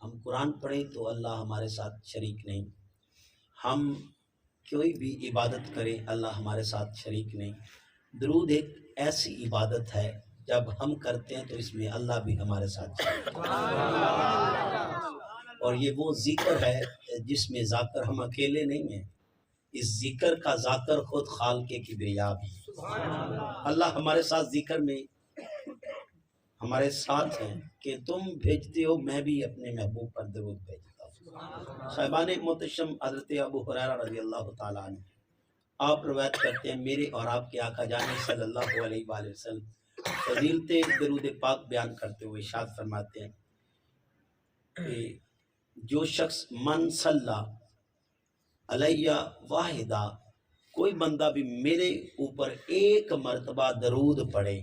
ہم قرآن پڑھیں تو اللہ ہمارے ساتھ شریک نہیں، ہم کوئی بھی عبادت کریں اللہ ہمارے ساتھ شریک نہیں۔ درود ایک ایسی عبادت ہے جب ہم کرتے ہیں تو اس میں اللہ بھی ہمارے ساتھ شریک ہے، اور یہ وہ ذکر ہے جس میں ذاکر ہم اکیلے نہیں ہیں، اس ذکر کا ذاکر خود خالق کبریا بھی۔ اللہ ہمارے ساتھ ذکر میں ہمارے ساتھ ہیں کہ تم بھیجتے ہو میں بھی اپنے محبوب پر درود بھیجتا ہوں۔ صاحبان محتشم حضرت ابو ہریرہ رضی اللہ تعالیٰ عنہ آپ روایت کرتے ہیں، میرے اور آپ کے آقا جان صلی اللہ علیہ وآلہ وسلم فضیلت درود پاک بیان کرتے ہوئے ارشاد فرماتے ہیں کہ جو شخص من صلی علیہ واحدہ، کوئی بندہ بھی میرے اوپر ایک مرتبہ درود پڑھے،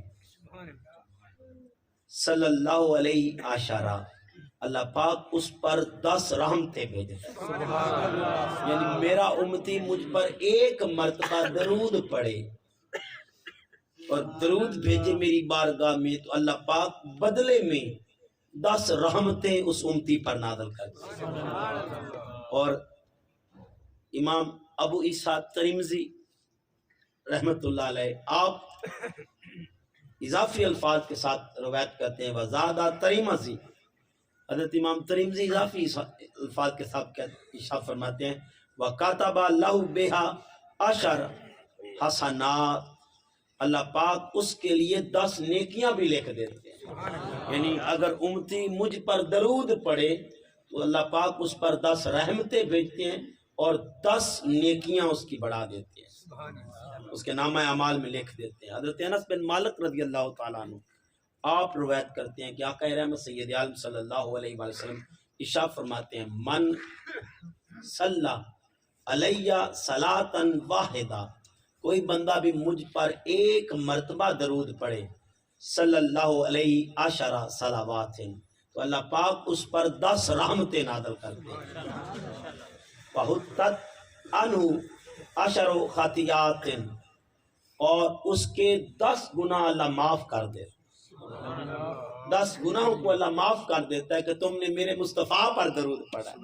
صلی اللہ علیہ عشرہ، اللہ پاک اس پر 10 رحمتیں بھیجتا ہے۔ یعنی میرا امتی مجھ پر ایک مرتبہ درود پڑھے اور درود بھیجے میری بارگاہ میں تو اللہ پاک بدلے میں 10 رحمتیں اس امتی پر نازل کرتے ہیں۔ اور امام ابو عیسیٰ ترمذی رحمت اللہ علیہ آپ اضافی الفاظ کے ساتھ روایت کرتے ہیں، وزادہ ترمذی، حضرت امام ترمذی اضافی الفاظ کے ساتھ ارشاد فرماتے ہیں، وَكَتَبَ لَهُ بِهَا عَشَرَ حَسَنَاتٍ، اللہ پاک اس کے لیے 10 نیکیاں بھی لکھ دیتے ہیں۔ یعنی اگر امتی مجھ پر درود پڑھے تو اللہ پاک اس پر 10 رحمتیں بھیجتے ہیں اور 10 نیکیاں اس کی بڑھا دیتے ہیں، اس کے نامہ اعمال میں لکھ دیتے ہیں۔ حضرت انس بن مالک رضی اللہ تعالیٰ عنہ آپ روایت کرتے ہیں کہ آقا رحمت سید عالم صلی اللہ علیہ وآلہ وسلم ارشاد فرماتے ہیں، من صلی علیہ صلاۃ واحدہ، کوئی بندہ بھی مجھ پر ایک مرتبہ درود پڑھے، صلی اللہ علیہ عشرہ صلوات، تو اللہ پاک اس پر 10 رحمتیں نازل کرتے ہیں۔ فَحُطَّتْ عَنْهُ عَشَرُ خَطِیَاتٍ، اور اس کے 10 گناہ اللہ معاف کر دے، 10 گناہوں کو اللہ معاف کر دیتا ہے کہ تم نے میرے مصطفیٰ پر درود پڑھا ہے،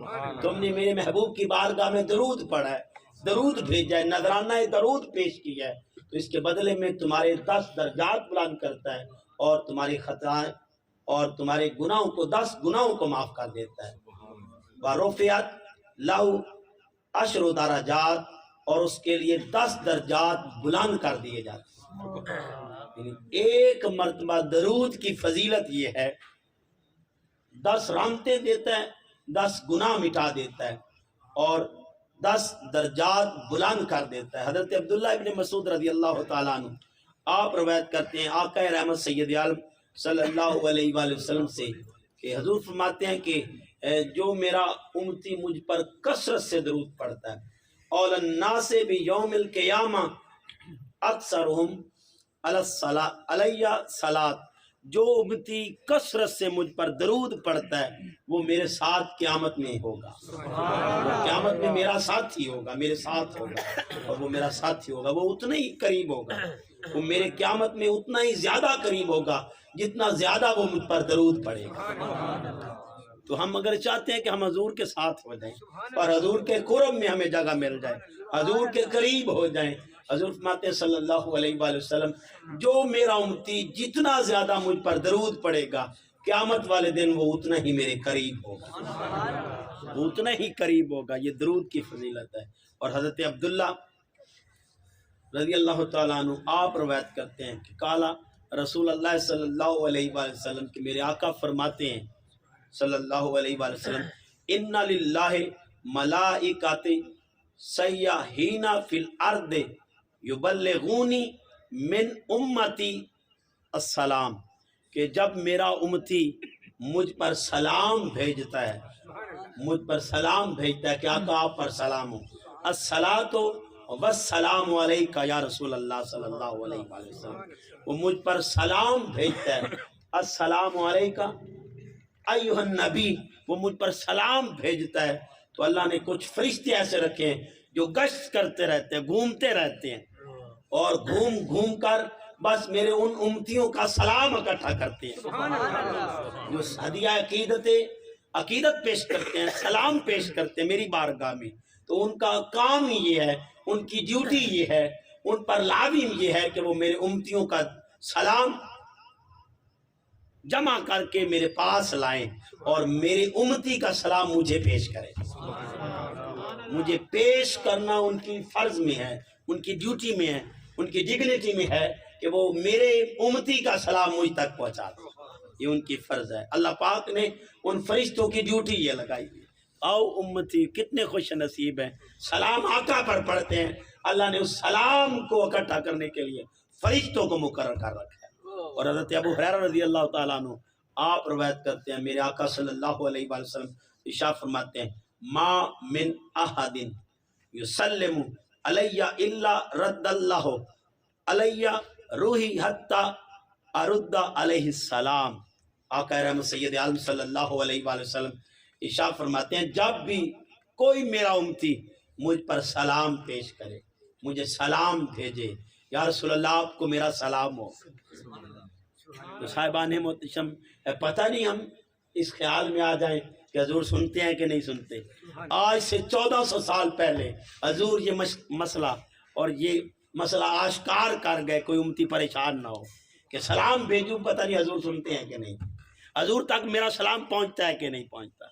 تم نے میرے محبوب کی بارگاہ میں درود پڑھا ہے، درود بھیجا ہے، نذرانہ درود پیش کیا ہے، تو اس کے بدلے میں تمہارے 10 درجات بلند کرتا ہے اور تمہاری خطائیں اور تمہارے گناہوں کو 10 گناہوں کو معاف کر دیتا ہے۔ وَرُفِعَتْ لَهُ عَشْرُ درجات، اور اس کے لیے 10 درجات بلند کر دیے جاتے ہیں۔ ایک مرتبہ درود کی فضیلت یہ ہے، 10 رحمتیں دیتا ہے، 10 گناہ مٹا دیتا ہے اور 10 درجات بلند کر دیتا ہے۔ حضرت عبداللہ ابن مسعود رضی اللہ تعالیٰ عنہ آپ روایت کرتے ہیں آقا رحمت سید عالم صلی اللہ علیہ وآلہ وسلم سے کہ حضور فرماتے ہیں کہ جو میرا امتی مجھ پر کثرت سے درود پڑھتا ہے، اول الناس بیوم القیامہ اکثرہم علیہ صلاۃ، جو امتی کثرت سے مجھ پر درود پڑھتا ہے وہ میرے ساتھ قیامت میں ہوگا، وہ قیامت میں میرا ساتھی ہوگا، میرے ساتھ ہوگا، اور وہ میرا ساتھی ہوگا، وہ اتنا ہی قریب ہوگا، وہ میرے قیامت میں اتنا ہی زیادہ قریب ہوگا جتنا زیادہ وہ مجھ پر درود پڑھے گا۔ تو ہم اگر چاہتے ہیں کہ ہم حضور کے ساتھ ہو جائیں اور حضور کے قرب میں ہمیں جگہ مل جائے، حضور کے قریب ہو جائیں، حضور فرماتے ہیں صلی اللہ علیہ وآلہ وسلم، جو میرا امتی جتنا زیادہ مجھ پر درود پڑے گا قیامت والے دن وہ اتنا ہی میرے قریب ہوگا، وہ اتنا ہی قریب ہوگا۔ یہ درود کی فضیلت ہے۔ اور حضرت عبداللہ رضی اللہ تعالیٰ عنہ آپ روایت کرتے ہیں کہ قالا رسول اللہ صلی اللہ علیہ وآلہ وسلم کہ میرے آقا فرماتے ہیں صلی اللہ علیہ وآلہ وسلم، ان للہ ملائکۃ سیاحین فی الارض یبلغونی من امتی السلام، کہ جب میرا امتی مجھ پر سلام بھیجتا ہے، مجھ پر سلام بھیجتا ہے کہ آقا آپ پر سلام ہو، الصلاۃ والسلام علیک یا رسول اللہ صلی اللہ علیہ وآلہ وسلم، وہ مجھ پر سلام بھیجتا ہے، السلام علیک ایھا النبی، وہ مجھ پر سلام بھیجتا ہے، تو اللہ نے کچھ فرشتے ایسے رکھے ہیں جو گشت کرتے رہتے ہیں، گھومتے رہتے ہیں، اور گھوم گھوم کر بس میرے ان امتیوں کا سلام اکٹھا کرتے ہیں۔ جو ہدیہ عقیدت عقیدت پیش کرتے ہیں، سلام پیش کرتے ہیں میری بارگاہ میں، تو ان کا کام ہی یہ ہے، ان کی ڈیوٹی یہ ہے، ان پر لازم یہ ہے کہ وہ میرے امتیوں کا سلام جمع کر کے میرے پاس لائیں اور میرے امتی کا سلام مجھے پیش کریں۔ مجھے پیش کرنا ان کی فرض میں ہے، ان کی ڈیوٹی میں ہے، ان کی ڈگنیٹی میں ہے کہ وہ میرے امتی کا سلام مجھ تک پہنچا دیں، یہ ان کی فرض ہے۔ اللہ پاک نے ان فرشتوں کی ڈیوٹی یہ لگائی ہے۔ آؤ امتی، کتنے خوش نصیب ہیں، سلام آقا پر پڑھتے ہیں، اللہ نے اس سلام کو اکٹھا کرنے کے لیے فرشتوں کو مقرر کر رکھا ہے۔ اور حضرت ابو ہریرہ رضی اللہ تعالیٰ عنہ آپ روایت کرتے ہیں، میرے آقا صلی اللہ علیہ وآلہ وسلم ارشاد فرماتے ہیں، ما من احد یسلم علی الا رد اللہ علی روحی حتی ارد علیہ السلام۔ آقا رحمت سید عالم صلی اللہ علیہ وآلہ وسلم ارشاد فرماتے ہیں، جب بھی کوئی میرا امتی مجھ پر سلام پیش کرے، مجھے سلام بھیجے، یا رسول اللہ آپ کو میرا سلام ہو، تو صاحبان محتشم پتہ نہیں ہم اس خیال میں آ جائیں کہ حضور سنتے ہیں کہ نہیں سنتے۔ آج سے 1400 سال پہلے حضور یہ مسئلہ اور یہ مسئلہ آشکار کر گئے، کوئی امتی پریشان نہ ہو کہ سلام بھیجوں، پتہ نہیں حضور سنتے ہیں کہ نہیں، حضور تک میرا سلام پہنچتا ہے کہ نہیں پہنچتا۔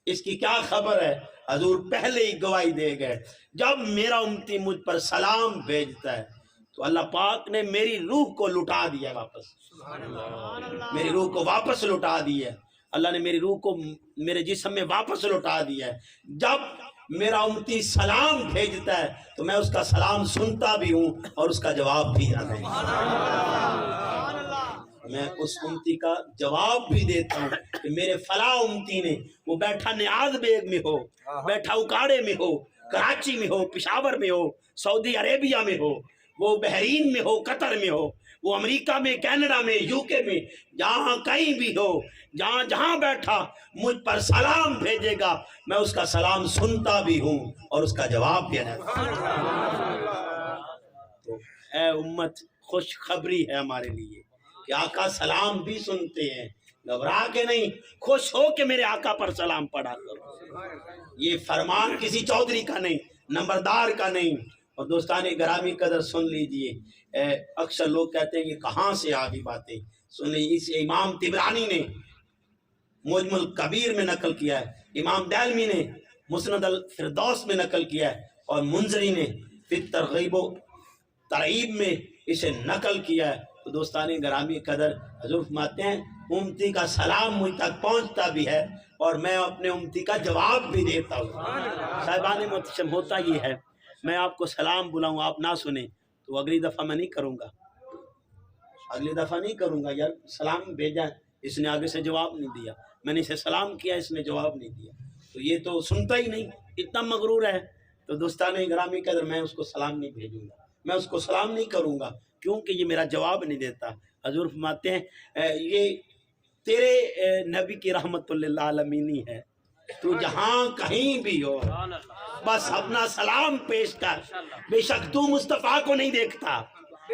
اس کی کیا خبر ہے، حضور پہلے ہی گواہی دے گئے، جب میرا امتی مجھ پر سلام بھیجتا ہے تو اللہ پاک نے میری روح کو لٹا دیا واپس، میری روح کو واپس لٹا دیا، اللہ نے میری روح کو میرے جسم میں واپس لٹا دیا ہے۔ جب میرا امتی سلام بھیجتا ہے تو میں اس کا سلام سنتا بھی ہوں اور اس کا جواب بھی دیتا ہوں، میں اس امتی کا جواب بھی دیتا ہوں کہ میرے فلاں امتی نے، وہ بیٹھا نیاز بیگ میں ہو، بیٹھا اکاڑے میں ہو، کراچی میں ہو، پشاور میں ہو، سعودی عربیہ میں ہو، وہ بحرین میں ہو، قطر میں ہو، وہ امریکہ میں، کینیڈا میں، یو کے میں، جہاں کہیں بھی ہو، جہاں جہاں بیٹھا مجھ پر سلام بھیجے گا، میں اس کا سلام سنتا بھی ہوں اور اس کا جواب بھی دیتا ہوں۔ تو اے امت، خوشخبری ہے ہمارے لیے کہ آقا سلام بھی سنتے ہیں، گھبرا کے نہیں، خوش ہو کے میرے آقا پر سلام پڑھا کرو۔ یہ فرمان کسی چودھری کا نہیں، نمبردار کا نہیں۔ اور دوستان گرامی قدر سن لیجئے، اکثر لوگ کہتے ہیں یہ کہاں سے آگی باتیں، سن لیجئے، اس امام طبرانی نے معجم الکبیر میں نقل کیا ہے، امام دالمی نے مسند الفردوس میں نقل کیا ہے، اور منذری نے فی الترغیب و ترغیب میں اسے نقل کیا ہے۔ تو دوستان گرامی قدر حضور فرماتے ہیں امتی کا سلام مجھ تک پہنچتا بھی ہے اور میں اپنے امتی کا جواب بھی دیتا ہوں۔ صاحبان محتشم، ہوتا یہ ہے، میں آپ کو سلام بلاؤں، آپ نہ سنیں تو اگلی دفعہ میں نہیں کروں گا، اگلی دفعہ نہیں کروں گا، یار سلام بھیجا، اس نے آگے سے جواب نہیں دیا، میں نے اسے سلام کیا، اس نے جواب نہیں دیا، تو یہ تو سنتا ہی نہیں، اتنا مغرور ہے۔ تو دوستان گرامی قدر میں اس کو سلام نہیں بھیجوں گا، میں اس کو سلام نہیں کروں گا، کیونکہ یہ میرا جواب نہیں دیتا۔ حضور فرماتے ہیں یہ تیرے نبی کی رحمت للعالمین ہے، تو جہاں کہیں بھی ہو بس اپنا سلام پیش کر، بے شک تو مصطفیٰ کو نہیں دیکھتا،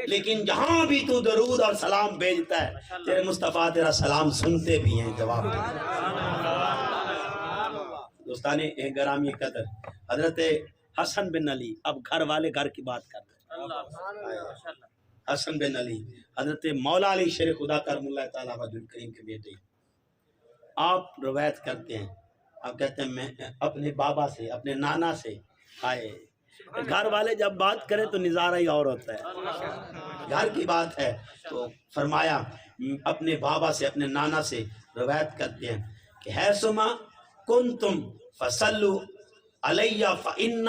لیکن جہاں بھی تو درود اور سلام بھیجتا ہے تیرے مصطفیٰ تیرا سلام سنتے بھی ہیں، جواب دیتے ہیں۔ دوستان گرامی قدر، حضرت حسن بن علی، اب گھر والے گھر کی بات کرتے ہیں، حسن بن علی حضرت مولا علی شیر خدا کرم اللہ تعالیٰ وجہ الکریم کے بیٹے، آپ روایت کرتے ہیں، آپ کہتے ہیں میں اپنے بابا سے، اپنے نانا سے آئے، گھر والے جب بات کریں تو نظارہ ہی اور ہوتا ہے، گھر کی بات ہے، تو فرمایا اپنے بابا سے، اپنے نانا سے روایت کرتے ہیں کہ حیثما کنتم فصلوا علی فإن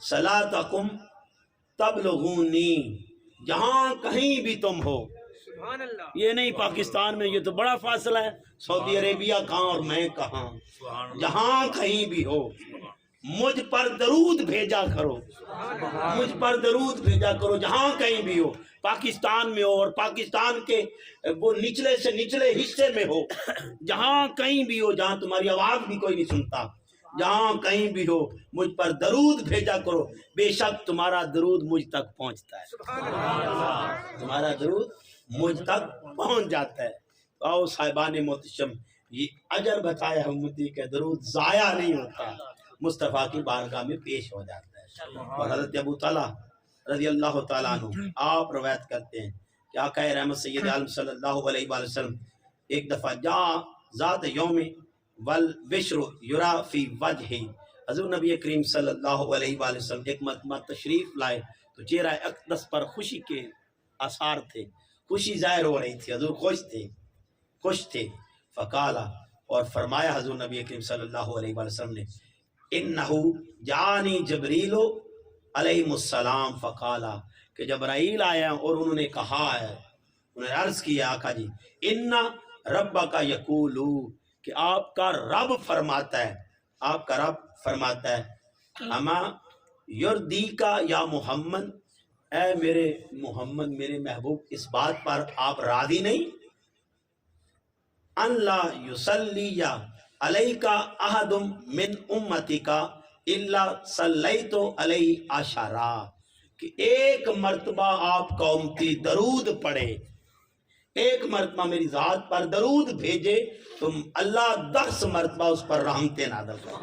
صلاتکم تبلغونی، جہاں کہیں بھی تم ہو، یہ نہیں پاکستان میں یہ تو بڑا فاصلہ ہے، سعودی عربیہ کہاں اور میں کہاں، جہاں کہیں بھی ہو مجھ پر درود بھیجا کرو، مجھ پر درود بھیجا کرو، جہاں کہیں بھی ہو، پاکستان میں ہو اور پاکستان کے وہ نچلے سے نچلے حصے میں ہو، جہاں کہیں بھی ہو، جہاں تمہاری آواز بھی کوئی نہیں سنتا، جہاں کہیں بھی ہو مجھ پر درود بھیجا کرو، بے شک تمہارا درود مجھ تک پہنچتا ہے، تمہارا درود مجھ تک پہنچ جاتا ہے۔ آؤ صاحبان محتشم، یہ اجر بتایا امتی کا درود ضائع نہیں ہوتا، مصطفیٰ کی بارگاہ میں پیش ہو جاتا ہے۔ اور حضرت ابو طلحہ رضی اللہ تعالیٰ عنہ آپ روایت کرتے ہیں کہ آقا رحمت سید عالم صلی اللہ علیہ وآلہ وسلم ایک دفعہ جا ذات یوم والبشر یرا فی وجہ، حضور نبی کریم صلی اللہ علیہ وآلہ وسلم ایک مرتبہ تشریف لائے تو چہرہ اقدس پر خوشی کے آثار تھے، خوشی ظاہر ہو رہی تھی، حضور خوش تھے۔ فقالا، اور فرمایا حضور نبی کریم صلی اللہ علیہ وآلہ وسلم نے، انہو جانی جبریل علیہ السلام فقالا، کہ جبرائیل آیا اور انہوں نے کہا ہے، انہوں نے عرض کیا آقا جی، ان ربک یقولو، کہ آپ کا رب فرماتا ہے، آپ کا رب فرماتا ہے، اما یردیکا یا محمد، اے میرے محمد، میرے محبوب، اس بات پر آپ راضی نہیں، ان لا یصلی علیک احد من امتک الا صلیت علیہ عشرا، کہ ایک مرتبہ آپ کا امتی درود پڑھے، ایک مرتبہ میری ذات پر درود بھیجے تو اللہ 10 مرتبہ اس پر رحمتیں نازل کرے۔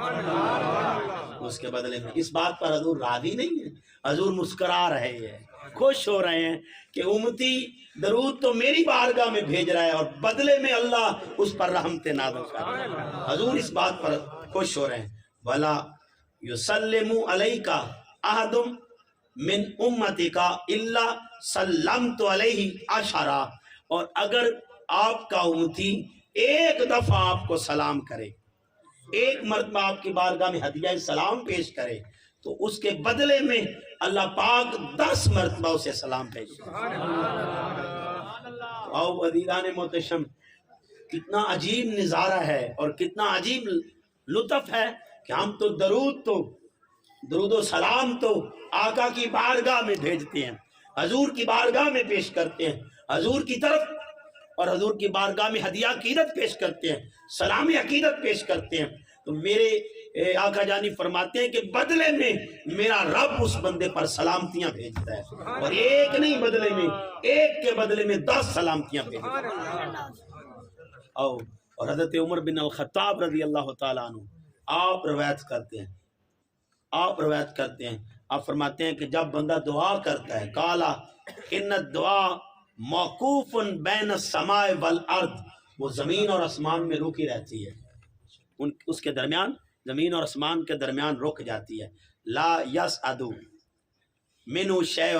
اس کے بدلے میں اس بات پر حضور راضی نہیں ہے، حضور مسکرا رہے ہیں، خوش ہو رہے ہیں کہ امتی درود تو میری بارگاہ میں بھیج رہا ہے اور بدلے میں اللہ اس پر رحمتیں نازل کر رہا ہے۔ حضور اس بات پر خوش ہو رہے ہیں۔ وَلَا يُسَلِّمُ عَلَيْكَ أَحَدٌ مِّنْ أُمَّتِكَ إِلَّا سَلَّمْتُ عَلَيْهِ عَشَرًا، اور اگر آپ کا امتی ایک دفعہ آپ کو سلام کرے، ایک مرتبہ آپ کی بارگاہ میں ہدیہ سلام پیش کرے تو اس کے بدلے میں اللہ پاک 10 مرتبہ اسے سلام بھیجے۔ او عزیزان محتشم، کتنا عجیب نظارہ ہے اور کتنا عجیب لطف ہے کہ ہم تو درود و سلام تو آقا کی بارگاہ میں بھیجتے ہیں، حضور کی بارگاہ میں پیش کرتے ہیں، حضور کی طرف اور حضور کی بارگاہ میں ہدیہ عقیدت پیش کرتے ہیں، سلام عقیدت پیش کرتے ہیں، تو میرے آقا جانی فرماتے ہیں کہ بدلے میں میرا رب اس بندے پر سلامتیاں بھیجتا ہے، اور ایک نہیں بدلے میں، ایک کے بدلے میں 10 سلامتیاں بھیجتا ہے۔ اور حضرت عمر بن الخطاب رضی اللہ تعالیٰ عنہ آپ روایت کرتے ہیں، آپ فرماتے ہیں کہ جب بندہ دعا کرتا ہے، کالا ان الدعا موقوف بین السماء والارض، وہ زمین اور آسمان میں رکی رہتی ہے، اس کے درمیان، زمین اور آسمان کے درمیان رک جاتی ہے، لا یصعد منہ شیء،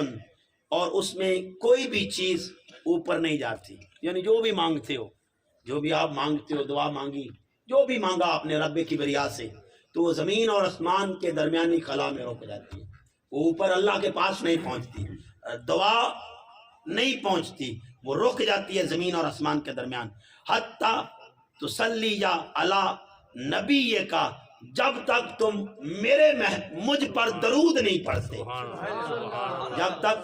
اور اس میں کوئی بھی چیز اوپر نہیں جاتی، یعنی جو بھی مانگتے ہو، جو بھی آپ مانگتے ہو، دعا مانگی، جو بھی مانگا آپ نے رب کبریا سے، تو وہ زمین اور آسمان کے درمیانی خلا میں رک جاتی ہے، وہ اوپر اللہ کے پاس نہیں پہنچتی، دعا نہیں پہنچتی، وہ رک جاتی ہے زمین اور آسمان کے درمیان، حتیٰ تصلی یا علی نبی کا، جب تک تم مجھ پر درود نہیں پڑھتے، جب تک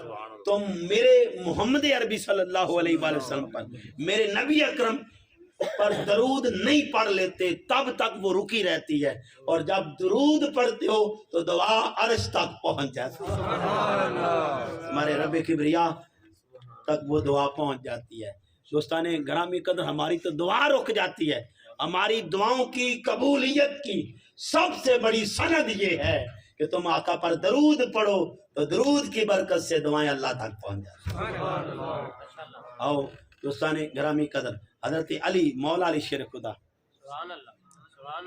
تم میرے محمد عربی صلی اللہ علیہ وآلہ وسلم پر، میرے نبی اکرم پر درود نہیں پڑھ لیتے، تب تک وہ رکی رہتی ہے، اور جب درود پڑھتے ہو تو دعا عرش تک پہنچ جاتی ہے، ہمارے رب کبریا تک وہ دعا پہنچ جاتی ہے۔ دوستان گرامی قدر، ہماری تو دعا رک جاتی ہے، ہماری دعاؤں کی قبولیت کی سب سے بڑی سند یہ ہے کہ تم آقا پر درود پڑھو تو درود کی برکت سے دعائیں اللہ تک پہنچ جاتی ہیں۔ آؤ دوستان گرامی قدر، حضرت علی مولا علی شیر خدا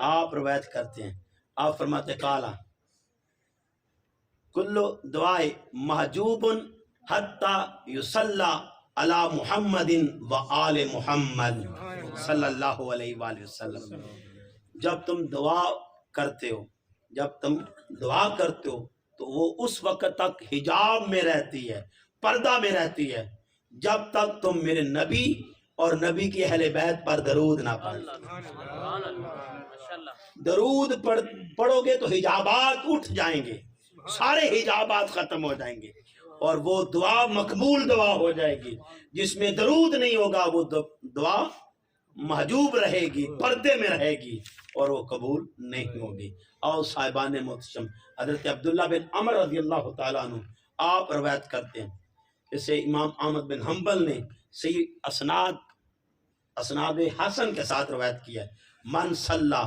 آپ روایت کرتے ہیں، آپ فرماتے کالا کل دعائے محجوب حتی یصلی علی محمد و آل محمد صلی اللہ علیہ وآلہ وسلم، جب تم دعا کرتے ہو تو وہ اس وقت تک حجاب میں رہتی ہے، پردہ میں رہتی ہے، جب تک تم میرے نبی اور نبی کی اہل بیت پر درود نہ پڑھو۔ درود پڑھو گے تو حجابات اٹھ جائیں گے، سارے حجابات ختم ہو جائیں گے، اور وہ دعا مقبول دعا ہو جائے گی۔ جس میں درود نہیں ہوگا وہ دعا محجوب رہے گی، پردے میں رہے گی، اور وہ قبول نہیں ہوگی۔ اور صاحبان محتشم، حضرت عبداللہ بن عمر رضی اللہ تعالیٰ عنہ آپ روایت کرتے ہیں، جیسے امام احمد بن حنبل نے صحیح اسناد اسناد حسن کے ساتھ روایت کیا ہے، من صلی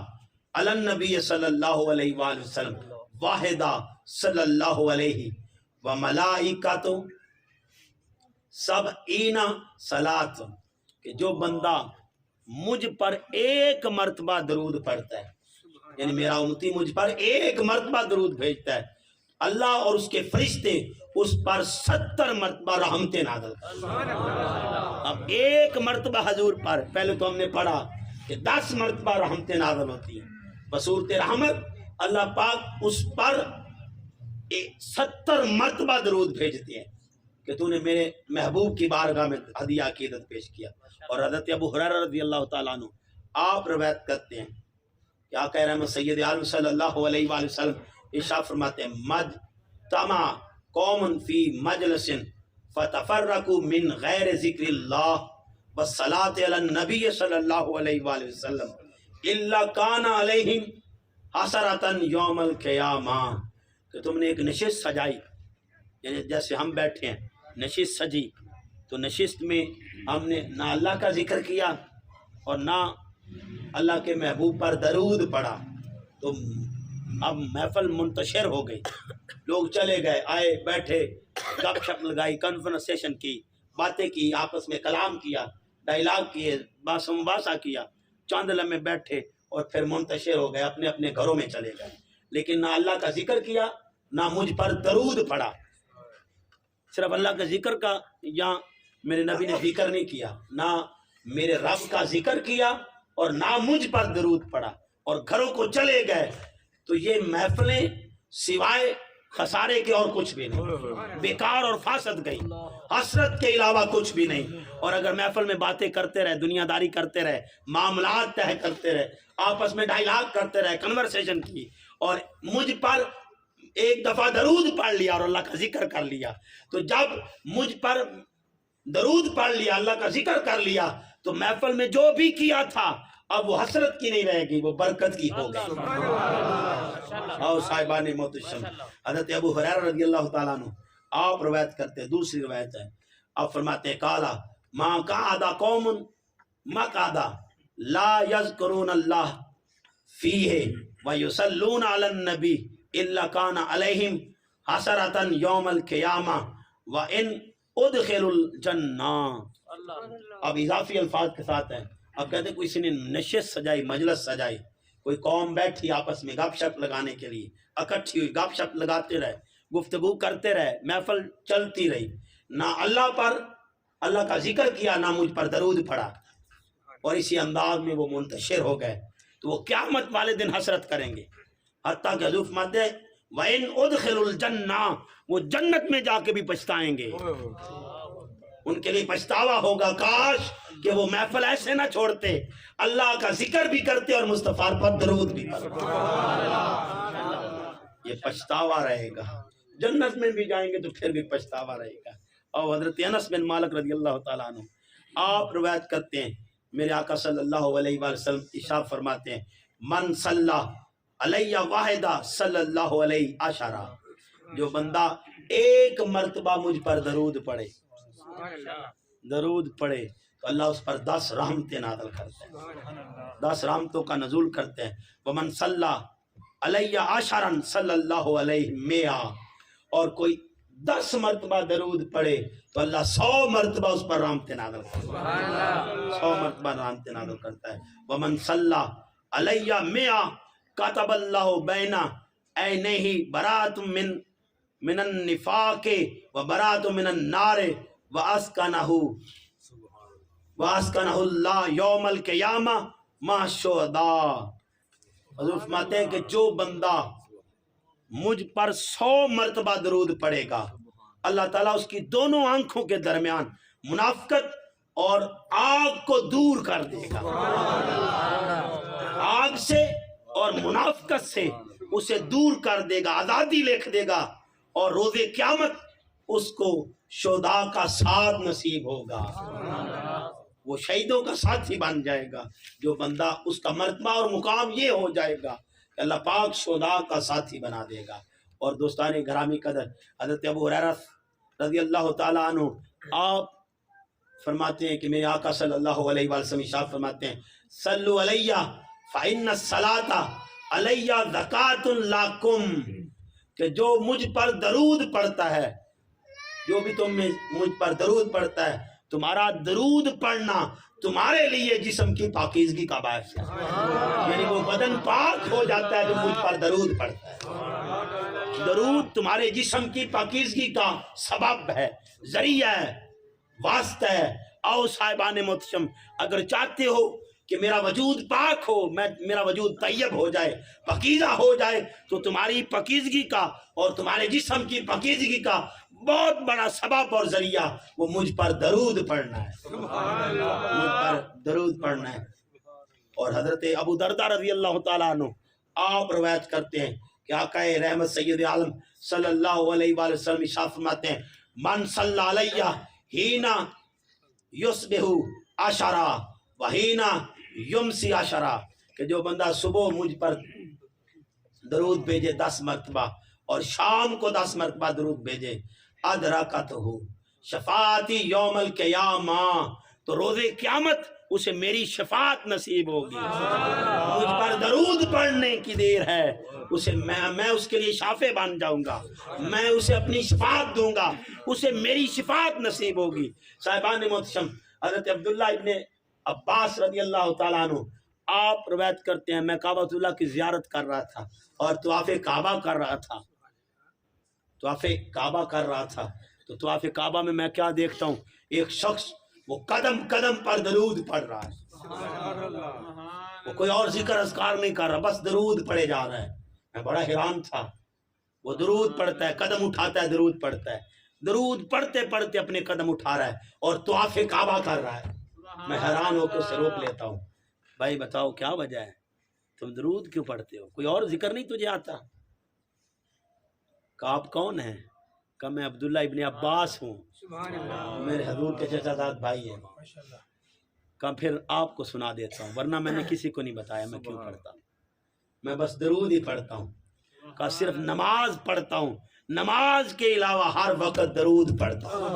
علی النبی صلی اللہ علیہ وآلہ وسلم واحدہ صلی اللہ علیہ وملائکۃ سبعین صلاۃ، کہ جو بندہ مجھ پر ایک مرتبہ درود پڑھتا ہے، یعنی میرا امتی مجھ پر ایک مرتبہ درود بھیجتا ہے، اللہ اور اس کے فرشتے اس پر 70 مرتبہ رحمتیں نازل کرتے ہیں۔ اب ایک مرتبہ حضور پر، پہلے تو ہم نے پڑھا کہ 10 مرتبہ رحمتیں نازل ہوتی ہیں، بصورت رحمت اللہ پاک اس پر 70 مرتبہ درود بھیجتے ہیں کہ تو نے میرے محبوب کی بارگاہ میں ہدیہ عقیدت پیش کیا۔ اور حضرت ابو ہریرہ رضی اللہ تعالیٰ عنہ آپ روایت کرتے ہیں کہ آقا رحمت سید عالم صلی اللہ علیہ وآلہ وسلم ارشاد فرماتے ہیں، مجتمع قوم فی مجلس فتفرقوا من غیر ذکر اللہ والصلاۃ علی النبی صلی اللہ علیہ وآلہ وسلم الا کان علیہم حسرۃ یوم القیامہ، کہ تم نے ایک نشست سجائی، یعنی جیسے ہم بیٹھے ہیں نشست سجی، تو نشست میں ہم نے نہ اللہ کا ذکر کیا اور نہ اللہ کے محبوب پر درود پڑھا، تو اب محفل منتشر ہو گئی، لوگ چلے گئے، آئے بیٹھے، گپ شپ لگائی، کنورسیشن کی، باتیں کی، آپس میں کلام کیا، ڈائلاگ کیے، باس مباحثہ کیا، چاند لمحے بیٹھے اور پھر منتشر ہو گئے، اپنے اپنے گھروں میں چلے گئے، لیکن نہ اللہ کا ذکر کیا نہ مجھ پر درود پڑھا۔ صرف اللہ کا ذکر کا یا میرے نبی نے ذکر نہیں کیا، نہ میرے رب کا ذکر کیا اور نہ مجھ پر درود پڑھا، اور گھروں کو چلے گئے، تو یہ محفلیں سوائے خسارے کے اور کچھ بھی نہیں، بیکار اور فاسد گئی، حسرت کے علاوہ کچھ بھی نہیں۔ اور اگر محفل میں باتیں کرتے رہے، دنیا داری کرتے رہے، معاملات طے کرتے رہے، آپس میں ڈائلاگ کرتے رہے، کنورسیشن کی، اور مجھ پر ایک دفعہ درود پڑھ لیا اور اللہ کا ذکر کر لیا، تو جب مجھ پر درود پڑھ لیا، اللہ کا ذکر کر لیا، تو محفل میں جو بھی کیا تھا اب وہ حسرت کی نہیں رہے گی، وہ برکت کی ہو گئی۔ اور صاحبان محتشم حضرت ابو ہریرہ رضی اللہ تعالیٰ عنہ آپ روایت کرتے ہیں، دوسری روایت ہے، آپ فرماتے ہیں کالا ما قعد قوم مقعد لا یذکرون اللہ فیہ ویصلون علی النبی الا کان علیہم حسرۃ یوم القیامہ وان ادخلوا الجنہ۔ اب اضافی الفاظ کے ساتھ ہیں، اب کہتے ہیں کوئی کسی نے نشست سجائی، مجلس سجائی، کوئی قوم بیٹھی آپس میں گپ شپ لگانے کے لیے اکٹھی ہوئی، گپ شپ لگاتے رہے، گفتگو کرتے رہے، محفل چلتی رہی، نہ اللہ پر اللہ کا ذکر کیا نہ مجھ پر درود پڑھا، اور اسی انداز میں وہ منتشر ہو گئے، تو وہ قیامت والے دن حسرت کریں گے، حتیٰ کہ حضور فرماتے ہیں وَإِنْ أُدْخِلُوا الْجَنَّةَ، وہ جنت میں جا کے بھی پچھتائیں گے، ان کے لیے پچھتاوا ہوگا، کاش کہ وہ محفل ایسے نہ چھوڑتے، اللہ کا ذکر بھی کرتے اور مصطفیٰ پر درود بھی پڑھتے، یہ پچھتاوا رہے گا، جنت میں بھی جائیں گے تو پھر بھی پچھتاوا رہے گا۔ اور حضرت انس بن مالک رضی اللہ تعالیٰ عنہ آپ روایت کرتے ہیں، میرے آقا صلی اللہ علیہ وآلہ وسلم ارشاد فرماتے ہیں من صلی علیہ واحدہ صلی اللہ علیہ عشرہ، جو بندہ ایک مرتبہ مجھ پر درود پڑھے، درود پڑھے تو اللہ اس پر 10 رحمتیں نازل کرتے ہیں، 10 رحمتوں کا نزول کرتے ہیں۔ ومن صلی علیہ عشرا صلی اللہ علیہ مئہ، اور کوئی 10 مرتبہ درود پڑھے تو اللہ 100 مرتبہ اس پر رحمتیں نازل کرتا ہے، 100 مرتبہ رحمتیں نازل کرتا ہے۔ ومن صلی علیہ مئہ کتب اللہ بین عینیہ براۃ من النفاق و براۃ من النار واسکنہ اللہ یوم القیامہ مع الشہداء۔ حضور فرماتے ہیں کہ جو بندہ مجھ پر 100 مرتبہ درود پڑھے گا، اللہ تعالیٰ اس کی دونوں آنکھوں کے درمیان منافقت اور آگ کو دور کر دے گا، آگ سے اور منافقت سے اسے دور کر دے گا، آزادی لکھ دے گا، اور روز قیامت اس کو شہداء کا ساتھ نصیب ہوگا، وہ شہیدوں کا ساتھی بن جائے گا۔ جو بندہ اس کا مرتبہ اور مقام یہ ہو جائے گا کہ اللہ پاک شہداء کا ساتھی بنا دے گا۔ اور دوستان گرامی قدر، حضرت ابو ہریرہ رضی اللہ تعالیٰ عنہ آپ فرماتے ہیں کہ میرے آقا صلی اللہ علیہ وسلم ارشاد فرماتے ہیں صلو علیہ فإن الصلاۃ علیہ زکوۃ لکم، کہ جو مجھ پر درود پڑھتا ہے، جو بھی تم میں مجھ پر درود پڑھتا ہے، تمہارا درود پڑھنا تمہارے لیے جسم کی پاکیزگی کا باعث ہے، یعنی وہ بدن پاک ہو جاتا ہے جو مجھ پر درود پڑھتا ہے۔ درود تمہارے جسم کی پاکیزگی کا سبب ہے، ذریعہ ہے، واسطہ ہے۔ آؤ صاحبان محتشم، اگر چاہتے ہو کہ میرا وجود پاک ہو، میرا وجود طیب ہو جائے، پاکیزہ ہو جائے، تو تمہاری پاکیزگی کا اور تمہارے جسم کی پاکیزگی کا بہت بڑا سبب اور ذریعہ وہ مجھ پر درود پڑھنا ہے، مجھ پر درود پڑھنا ہے۔ اور حضرت ابو دردہ رضی اللہ تعالیٰ عنہ آپ روایت کرتے ہیں کہ آقا رحمت سید عالم صلی اللہ علیہ وآلہ وسلم ارشاد فرماتے ہیں من صلی علیہ ہینا یصبح عشرہ وہینا یمسی عشرہ، کہ جو بندہ صبح مجھ پر درود بھیجے 10 مرتبہ اور شام کو 10 مرتبہ درود بھیجے، ادرکتہ شفاعتی یوم القیامہ، تو روز قیامت اسے میری شفاعت نصیب ہوگی۔ مجھ پر درود پڑھنے کی دیر ہے، اسے میں اس کے لیے شافع بن جاؤں گا، میں اسے اپنی شفاعت دوں گا، اسے میری شفاعت نصیب ہوگی۔ صاحبان محتشم، حضرت عبداللہ ابن عباس رضی اللہ تعالیٰ عنہ آپ روایت کرتے ہیں میں کعبۃ اللہ کی زیارت کر رہا تھا اور طواف کعبہ کر رہا تھا، طواف کعبہ کر رہا تھا، تو طواف کعبہ میں کیا دیکھتا ہوں، ایک شخص وہ قدم قدم پر درود پڑھ رہا ہے، وہ کوئی اور ذکر اذکار نہیں کر رہا، بس درود پڑھے جا رہا ہے۔ میں بڑا حیران تھا، وہ درود پڑھتا ہے، قدم اٹھاتا ہے، درود پڑھتا ہے، درود پڑھتے پڑھتے اپنے قدم اٹھا رہا ہے اور طواف کعبہ کر رہا ہے۔ میں حیران ہو کے اسے روک لیتا ہوں، بھائی بتاؤ کیا وجہ ہے، تم درود کیوں پڑھتے ہو، کوئی اور ذکر نہیں تجھے آتا؟ کہ آپ کون ہیں؟ کہ میں عبداللہ ابن عباس ہوں، میرے حضور کے چچا زاد بھائی ہیں۔ کہ پھر آپ کو سنا دیتا ہوں، ورنہ میں نے کسی کو نہیں بتایا میں کیوں پڑھتا ہوں، میں بس درود ہی پڑھتا ہوں۔ کہ صرف نماز پڑھتا ہوں، نماز کے علاوہ ہر وقت درود پڑھتا ہوں،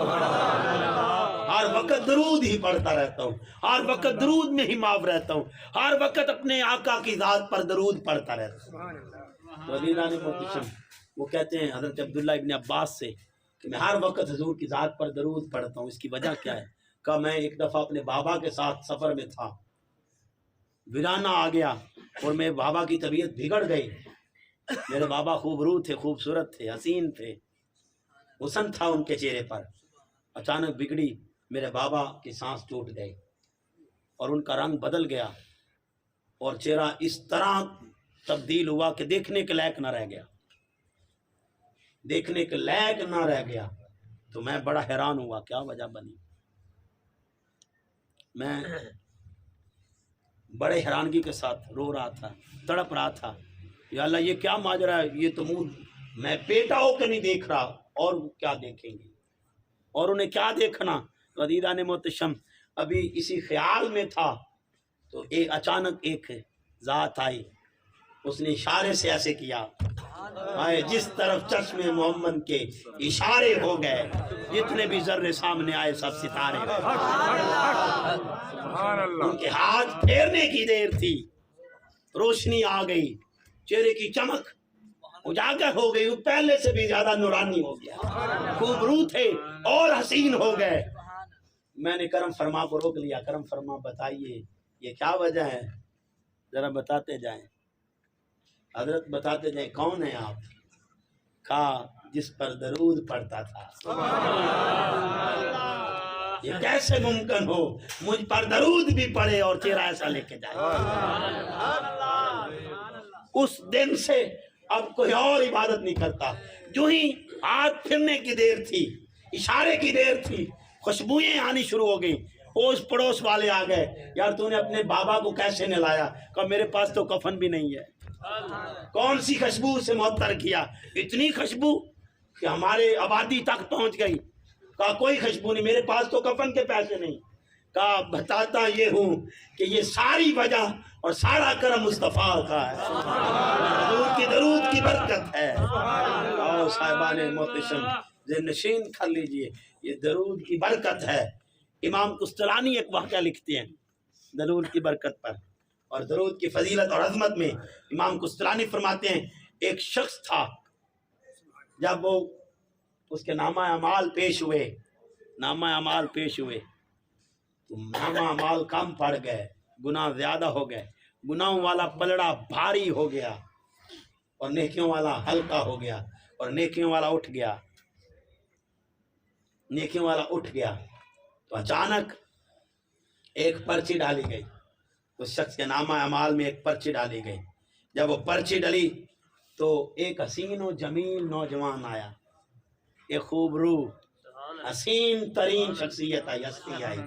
ہر وقت درود ہی پڑھتا رہتا ہوں، ہر وقت درود میں ہی معاف رہتا ہوں، ہر وقت اپنے آقا کی ذات پر درود پڑھتا رہتا ہوں۔ ولیدان محتشم وہ کہتے ہیں حضرت عبداللہ ابن عباس سے کہ میں ہر وقت حضور کی ذات پر درود پڑھتا ہوں، اس کی وجہ کیا ہے؟ کہ میں ایک دفعہ اپنے بابا کے ساتھ سفر میں تھا، ویرانہ آ گیا اور میرے بابا کی طبیعت بگڑ گئی۔ میرے بابا خوبرو تھے، خوبصورت تھے، حسین تھے، حسن تھا ان کے چہرے پر، اچانک بگڑی، میرے بابا کی سانس ٹوٹ گئی اور ان کا رنگ بدل گیا اور چہرہ اس طرح تبدیل ہوا کہ دیکھنے کے لائق نہ رہ گیا، دیکھنے کے لائق نہ رہ گیا۔ تو میں بڑا حیران ہوا کیا وجہ بنی، میں بڑے حیرانگی کے ساتھ رو رہا تھا، تڑپ رہا تھا، یا اللہ یہ کیا ماجرا ہے، یہ تو منہ میں بیٹا ہو کے نہیں دیکھ رہا، اور کیا دیکھیں گے، اور انہیں کیا دیکھنا۔ عزیزان محتشم ابھی اسی خیال میں تھا تو اچانک ایک ذات آئی، اس نے اشارے سے ایسے کیا، آئے جس طرف چشم محمد کے اشارے ہو گئے، جتنے بھی ذرے سامنے آئے سب ستارے، ان کے ہاتھ پھیرنے کی دیر تھی، روشنی آ گئی، چہرے کی چمک اجاگر ہو گئی، وہ پہلے سے بھی زیادہ نورانی ہو گیا، خوبرو تھے اور حسین ہو گئے۔ میں نے کرم فرما کو روک لیا، کرم فرما بتائیے یہ کیا وجہ ہے، ذرا بتاتے جائیں، حضرت بتاتے جائیں کون ہیں آپ؟ کہا جس پر درود پڑھتا تھا۔ یہ کیسے ممکن ہو مجھ پر درود بھی پڑھے اور چہرہ ایسا لے کے جائے؟ اس دن سے اب کوئی اور عبادت نہیں کرتا، جو ہی ہاتھ پھرنے کی دیر تھی، اشارے کی دیر تھی، خوشبوئیں آنی شروع ہو گئی، اوس پڑوس والے آ گئے، یار تو نے اپنے بابا کو کیسے نلایا؟ کہا میرے پاس تو کفن بھی نہیں ہے۔ کون سی خوشبو سے معطر کیا؟ اتنی خوشبو کہ ہمارے آبادی تک پہنچ گئی۔ کہا کوئی خوشبو نہیں، میرے پاس تو کفن کے پیسے نہیں۔ کہا بتاتا یہ ہوں کہ یہ ساری وجہ اور سارا کرم مصطفیٰ کا ہے، حضور کی درود کی برکت ہے۔ اور صاحبان محتشم ذہن نشین کر لیجئے، یہ درود کی برکت ہے، امام قسطلانی ایک واقعہ لکھتے ہیں درود کی برکت پر اور درود کی فضیلت اور عظمت میں. امام قسطلانی فرماتے ہیں ایک شخص تھا، جب وہ اس کے نامہ اعمال پیش ہوئے تو نامہ اعمال کم پڑ گئے، گناہ زیادہ ہو گئے، گناہوں والا پلڑا بھاری ہو گیا اور نیکیوں والا ہلکا ہو گیا اور نیکیوں والا اٹھ گیا. تو اچانک ایک پرچی ڈالی گئی، اس شخص کے نامہ اعمال میں ایک پرچی ڈالی گئی. جب وہ پرچی ڈلی تو ایک حسین و جمیل نوجوان آیا، ایک خوبرو حسین ترین شخصیت آئی، ہستی آئی.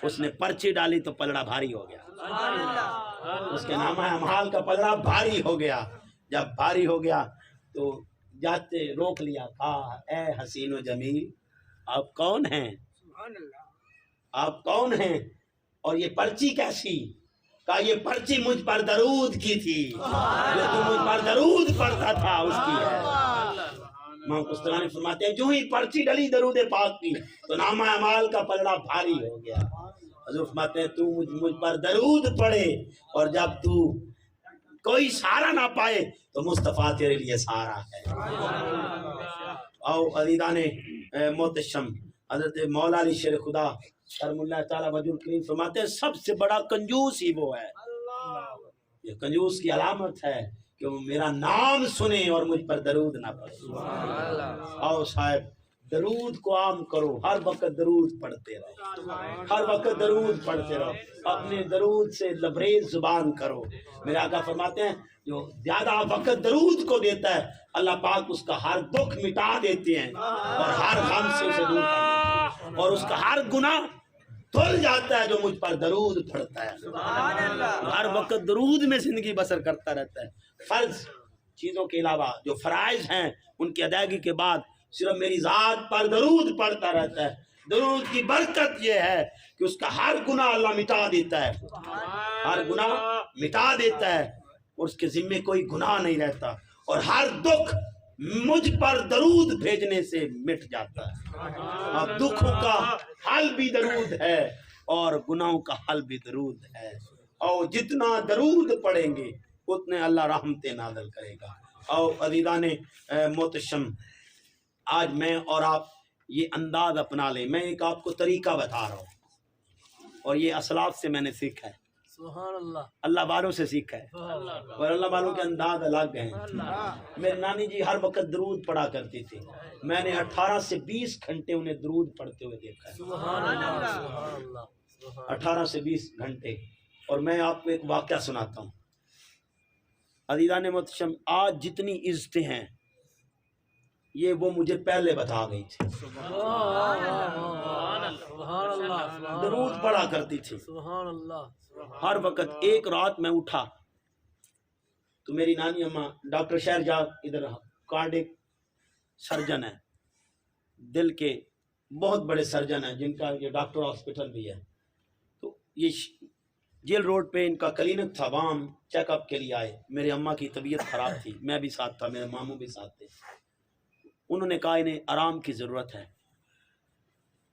اس نے پرچی ڈالی تو پلڑا بھاری ہو گیا، اس کے نامہ اعمال کا پلڑا بھاری ہو گیا. جب بھاری ہو گیا تو جاتے روک لیا، کہا اے حسین و جمیل آپ کون ہیں؟ آپ کون ہیں اور یہ پرچی کیسی؟ کہا یہ پرچی مجھ پر درود کی تھی، جو تم مجھ پر درود پڑھتا تھا اس کی ہے. امام قسطلانی فرماتے ہیں جو ہی پرچی ڈلی درود پاک کی تو نامہ اعمال کا پلڑا بھاری ہو گیا. حضور فرماتے ہیں تو مجھ پر درود پڑھے اور جب تو کوئی سہارا نہ پائے تو مصطفیٰ تیرے لیے سہارا ہے. او عزیزان محتشم، حضرت مولا علی شیر خدا کرم اللہ تعالیٰ وجہ الکریم فرماتے ہیں سب سے بڑا کنجوس ہی وہ ہے. یہ کنجوس کی علامت ہے کہ وہ میرا نام سنے اور مجھ پر درود نہ پڑھے. آؤ صاحب درود کو عام کرو، ہر وقت درود پڑھتے رہو، اپنے درود سے لبریز زبان کرو. میرے آقا فرماتے ہیں جو زیادہ وقت درود کو دیتا ہے اللہ پاک اس کا ہر دکھ مٹا دیتے ہیں اور ہر غم سے اسے دور کر دیتے ہیں اور اس کا ہر گناہ دھل جاتا ہے جو مجھ پر درود پڑھتا ہے. ہر وقت درود میں زندگی بسر کرتا رہتا ہے. فرض چیزوں کے علاوہ جو فرائض ہیں ان کی ادائیگی کے بعد صرف میری ذات پر درود پڑھتا رہتا ہے. درود کی برکت یہ ہے کہ اس کا ہر گناہ اللہ مٹا دیتا ہے، ہر گناہ مٹا دیتا ہے اور اس کے ذمے کوئی گناہ نہیں رہتا اور ہر دکھ مجھ پر درود بھیجنے سے مٹ جاتا ہے. اب دکھوں کا حل بھی درود ہے اور گناہوں کا حل بھی درود ہے، اور جتنا درود پڑھیں گے اتنے اللہ رحمتیں نازل کرے گا. اور عزیزان محتشم، آج میں اور آپ یہ انداز اپنا لیں. میں ایک آپ کو طریقہ بتا رہا ہوں اور یہ اسلاف سے میں نے سیکھا ہے، سبحان اللہ، اللہ والوں سے سیکھا ہے اور اللہ والوں کے انداز الگ ہیں. میری نانی جی ہر وقت درود پڑھا کرتی تھی، میں نے 18 سے 20 گھنٹے انہیں درود پڑھتے ہوئے دیکھا ہے. سبحان اللہ، سبحان اللہ، 18 سے 20 گھنٹے. اور میں آپ کو ایک واقعہ سناتا ہوں. عزیزان محتشم، آج جتنی عزتیں ہیں یہ وہ مجھے پہلے بتا گئی تھی. سبحان اللہ، درود پڑھا کرتی تھی سبحان اللہ. ہر وقت. ایک رات میں اٹھا تو میری نانی اماں ڈاکٹر شہرجاد ادھر کارڈک سرجن ہے، دل کے بہت بڑے سرجن ہیں جن کا یہ ڈاکٹر ہاسپٹل بھی ہے. تو یہ جیل روڈ پہ ان کا کلینک تھا، وہاں چیک اپ کے لیے آئے. میری اماں کی طبیعت خراب تھی، میں بھی ساتھ تھا، میرے ماموں بھی ساتھ تھے. انہوں نے کہا انہیں آرام کی ضرورت ہے.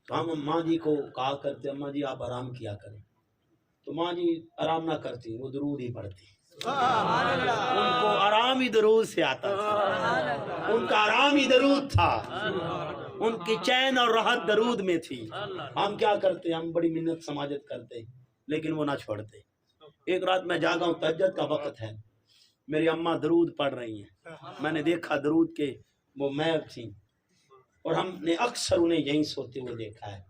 تو ہم ماں جی کو کہا کرتے اماں جی آپ آرام کیا کریں. تو ماں جی آرام نہ کرتی، وہ درود ہی پڑھتی. ان کو آرام ہی درود سے آتا تھا، ان کا آرام ہی درود تھا، ان کی چین اور راحت درود میں تھی. ہم کیا کرتے، ہم بڑی منت سماجت کرتے لیکن وہ نہ چھوڑتے. ایک رات میں جاگا ہوں، تہجد کا وقت ہے، میری اماں درود پڑھ رہی ہیں. میں نے دیکھا درود کے وہ میب تھیں اور ہم نے اکثر انہیں یہیں سوتے ہوئے دیکھا ہے.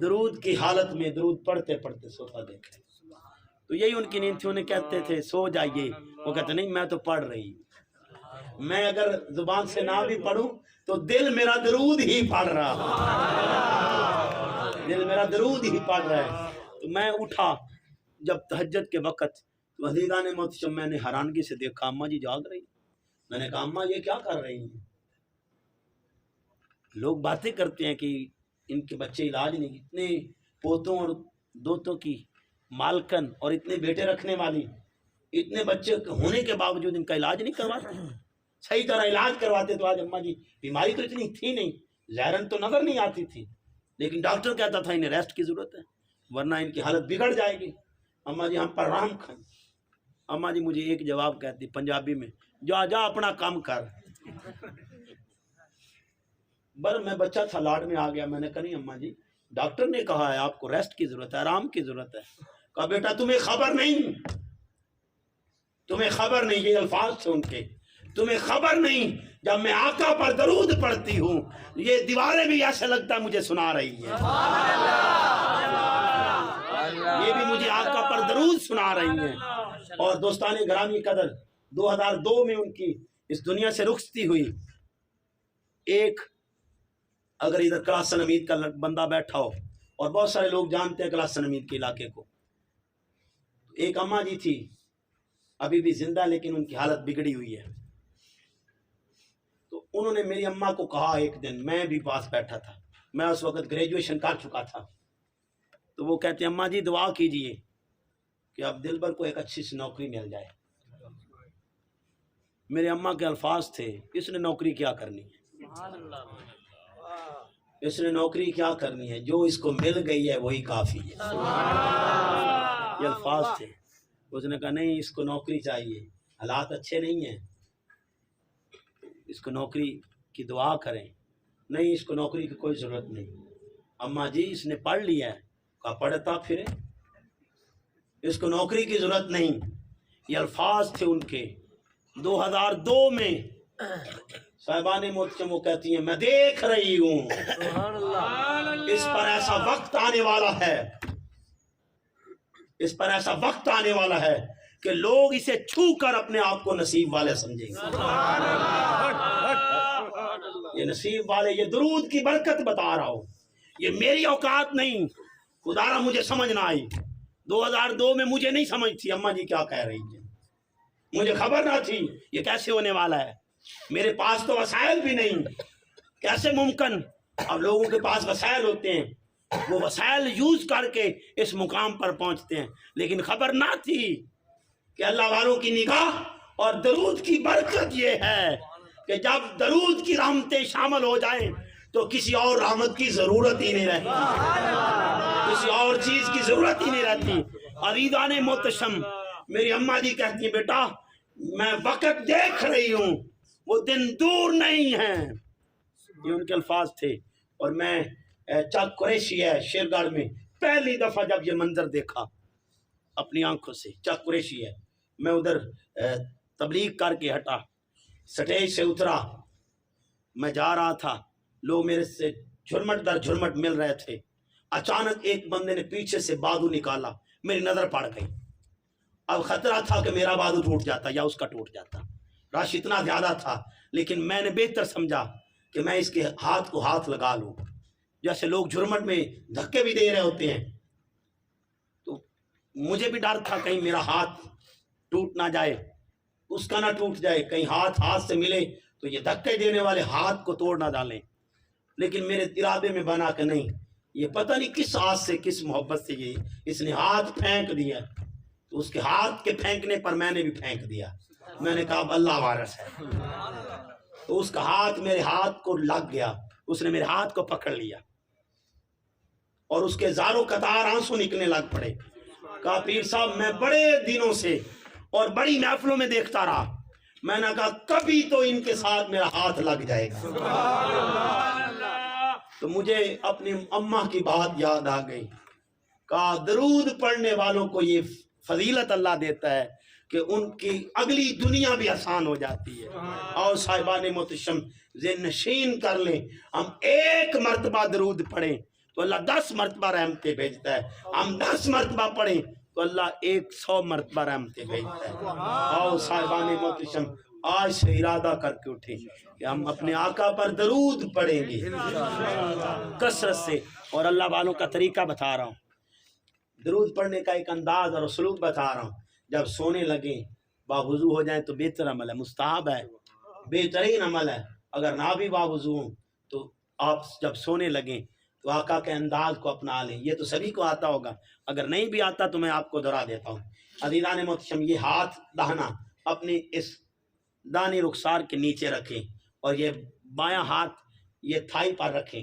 درود کی حالت میں درود پڑھتے پڑھتے سوتا دیکھا ہے. تو یہی ان کی نیند تھی. انہیں کہتے تھے سو جائیے، وہ کہتے نہیں میں تو پڑھ رہی ہوں. میں اگر زبان سے نہ بھی پڑھوں تو دل میرا درود ہی پڑھ رہا، دل میرا درود ہی پڑھ رہا ہے. تو میں اٹھا جب تہجد کے وقت، تو عزیزان محتشم میں نے حیرانگی سے دیکھا اماں جی جاگ رہی. میں نے کہا اماں یہ کیا کر رہی ہیں؟ لوگ باتیں کرتے ہیں کہ ان کے بچے علاج نہیں، اتنے پوتوں اور دوتوں کی مالکن اور اتنے بیٹے رکھنے والی، اتنے بچے ہونے کے باوجود ان کا علاج نہیں کرواتے، صحیح طرح علاج کرواتے تو آج اماں جی بیماری تو اتنی تھی نہیں، ظاہراً تو نظر نہیں آتی تھی لیکن ڈاکٹر کہتا تھا انہیں ریسٹ کی ضرورت ہے ورنہ ان کی حالت بگڑ جائے گی. اماں جی ہم پر رحم کھائیں. اماں جی مجھے ایک جواب کہتی پنجابی میں, جا جا اپنا کام کر. میں بچہ تھا, لاڈ میں آ گیا. میں نے کہا نہیں اماں جی ڈاکٹر نے کہا ہے آپ کو ریسٹ کی ضرورت ہے, آرام کی ضرورت ہے. کہا بیٹا تمہیں خبر نہیں, تمہیں خبر نہیں. یہ الفاظ تھے ان کے, تمہیں خبر نہیں جب میں آقا پر درود پڑھتی ہوں یہ دیواریں بھی ایسے لگتا ہے مجھے سنا رہی ہیں, یہ بھی مجھے آقا پر درود سنا رہی ہیں. اور دوستان گرامی قدر 2002 میں ان کی اس دنیا سے رخصتی ہوئی. ایک اگر ادھر کلاسن امید کا بندہ بیٹھا ہو اور بہت سارے لوگ جانتے ہیں کلاسن امید کے علاقے کو, ایک اماں جی تھی ابھی بھی زندہ لیکن ان کی حالت بگڑی ہوئی ہے. تو انہوں نے میری اماں کو کہا ایک دن, میں بھی پاس بیٹھا تھا, میں اس وقت گریجویشن کر چکا تھا, تو وہ کہتے ہیں اماں جی دعا کیجئے کہ اب دلبر کو ایک اچھی سی نوکری مل جائے. میرے اماں کے الفاظ تھے, اس نے نوکری کیا کرنی ہے, اس نے نوکری کیا کرنی ہے, جو اس کو مل گئی ہے وہی کافی ہے. یہ الفاظ تھے. اس نے کہا نہیں اس کو نوکری چاہیے, حالات اچھے نہیں ہیں, اس کو نوکری کی دعا کریں. نہیں اس کو نوکری کی کوئی ضرورت نہیں. اماں جی اس نے پڑھ لیا ہے. کہا پڑھتا پھرے, اس کو نوکری کی ضرورت نہیں. یہ الفاظ تھے ان کے. 2002 میں صاحبان محتشم وہ کہتی ہیں میں دیکھ رہی ہوں اس پر ایسا وقت آنے والا ہے, اس پر ایسا وقت آنے والا ہے کہ لوگ اسے چھو کر اپنے آپ کو نصیب والے سمجھیں گے. یہ نصیب والے, یہ درود کی برکت بتا رہا ہوں, یہ میری اوقات نہیں. خدا را مجھے سمجھ نہ آئی. 2002 میں مجھے نہیں سمجھ تھی اماں جی کیا کہہ رہی ہیں, مجھے خبر نہ تھی یہ کیسے ہونے والا ہے. میرے پاس تو وسائل بھی نہیں, کیسے ممکن. اب لوگوں کے پاس وسائل ہوتے ہیں, وہ وسائل یوز کر کے اس مقام پر پہنچتے ہیں, لیکن خبر نہ تھی کہ اللہ والوں کی نگاہ اور درود کی برکت یہ ہے کہ جب درود کی رحمتیں شامل ہو جائیں تو کسی اور رحمت کی ضرورت ہی نہیں رہتی, کسی اور چیز کی ضرورت ہی نہیں رہتی. عزیزان محتشم میری اماں جی کہتی ہیں بیٹا میں وقت دیکھ رہی ہوں, وہ دن دور نہیں ہیں. یہ ان کے الفاظ تھے. اور میں چک قریشی ہے شیرگڑھ میں پہلی دفعہ جب یہ منظر دیکھا اپنی آنکھوں سے, چک قریشی ہے, میں ادھر تبلیغ کر کے ہٹا, سٹیج سے اترا, میں جا رہا تھا, لوگ میرے سے جھرمٹ در جھرمٹ مل رہے تھے. اچانک ایک بندے نے پیچھے سے بازو نکالا, میری نظر پڑ گئی. اب خطرہ تھا کہ میرا بازو ٹوٹ جاتا یا اس کا ٹوٹ جاتا, رش اتنا زیادہ تھا, لیکن میں نے بہتر سمجھا کہ میں اس کے ہاتھ کو ہاتھ لگا لوں. جیسے لوگ جھرمٹ میں دھکے بھی دے رہے ہوتے ہیں, تو مجھے بھی ڈر تھا کہیں میرا ہاتھ ٹوٹ نہ جائے, اس کا نہ ٹوٹ جائے, کہیں ہاتھ سے ملے تو یہ دھکے دینے والے ہاتھ کو توڑ نہ ڈالیں. لیکن میرے ارادے میں بنا کہ نہیں, یہ پتہ نہیں کس آس سے کس محبت سے یہ اس نے ہاتھ پھینک دیا, تو اس کے ہاتھ کے پھینکنے پر میں نے بھی پھینک دیا. میں نے کہا اب اللہ وارث ہے, تو اس کا ہاتھ میرے ہاتھ کو لگ گیا, اس نے میرے ہاتھ کو پکڑ لیا اور اس کے زاروں قطار آنسو نکلنے لگ پڑے. کہا پیر صاحب میں بڑے دنوں سے اور بڑی محفلوں میں دیکھتا رہا, میں نے کہا کبھی تو ان کے ساتھ میرا ہاتھ لگ جائے گا. تو مجھے اپنی اماں کی بات یاد آ گئی. کہا درود پڑھنے والوں کو یہ فضیلت اللہ دیتا ہے کہ ان کی اگلی دنیا بھی آسان ہو جاتی ہے. اور صاحبان محتشم ذہن نشین کر لیں, ہم ایک مرتبہ درود پڑھیں تو اللہ 10 مرتبہ رحمتیں بھیجتا ہے, ہم 10 مرتبہ پڑھیں تو اللہ 100 مرتبہ رحمتیں بھیجتا ہے. اور صاحبان محتشم آج سے ارادہ کر کے اٹھیں کہ ہم اپنے آقا پر درود پڑھیں گے کثرت سے. اور اللہ والوں کا طریقہ بتا رہا ہوں, درود پڑھنے کا ایک انداز اور اسلوب بتا رہا ہوں. جب سونے لگیں باوضو ہو جائیں تو بہتر عمل ہے, مستحب ہے, بہترین عمل ہے. اگر نہ بھی باوضو ہوں تو آپ جب سونے لگیں تو آقا کے انداز کو اپنا لیں. یہ تو سبھی کو آتا ہوگا, اگر نہیں بھی آتا تو میں آپ کو دہرا دیتا ہوں. عزیزان محتشم یہ ہاتھ داہنا اپنے اس دانی رخسار کے نیچے رکھیں اور یہ بایاں ہاتھ یہ تھائی پر رکھیں,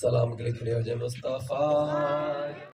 سلام کے لیے کھڑے ہو جائے مصطفیٰ.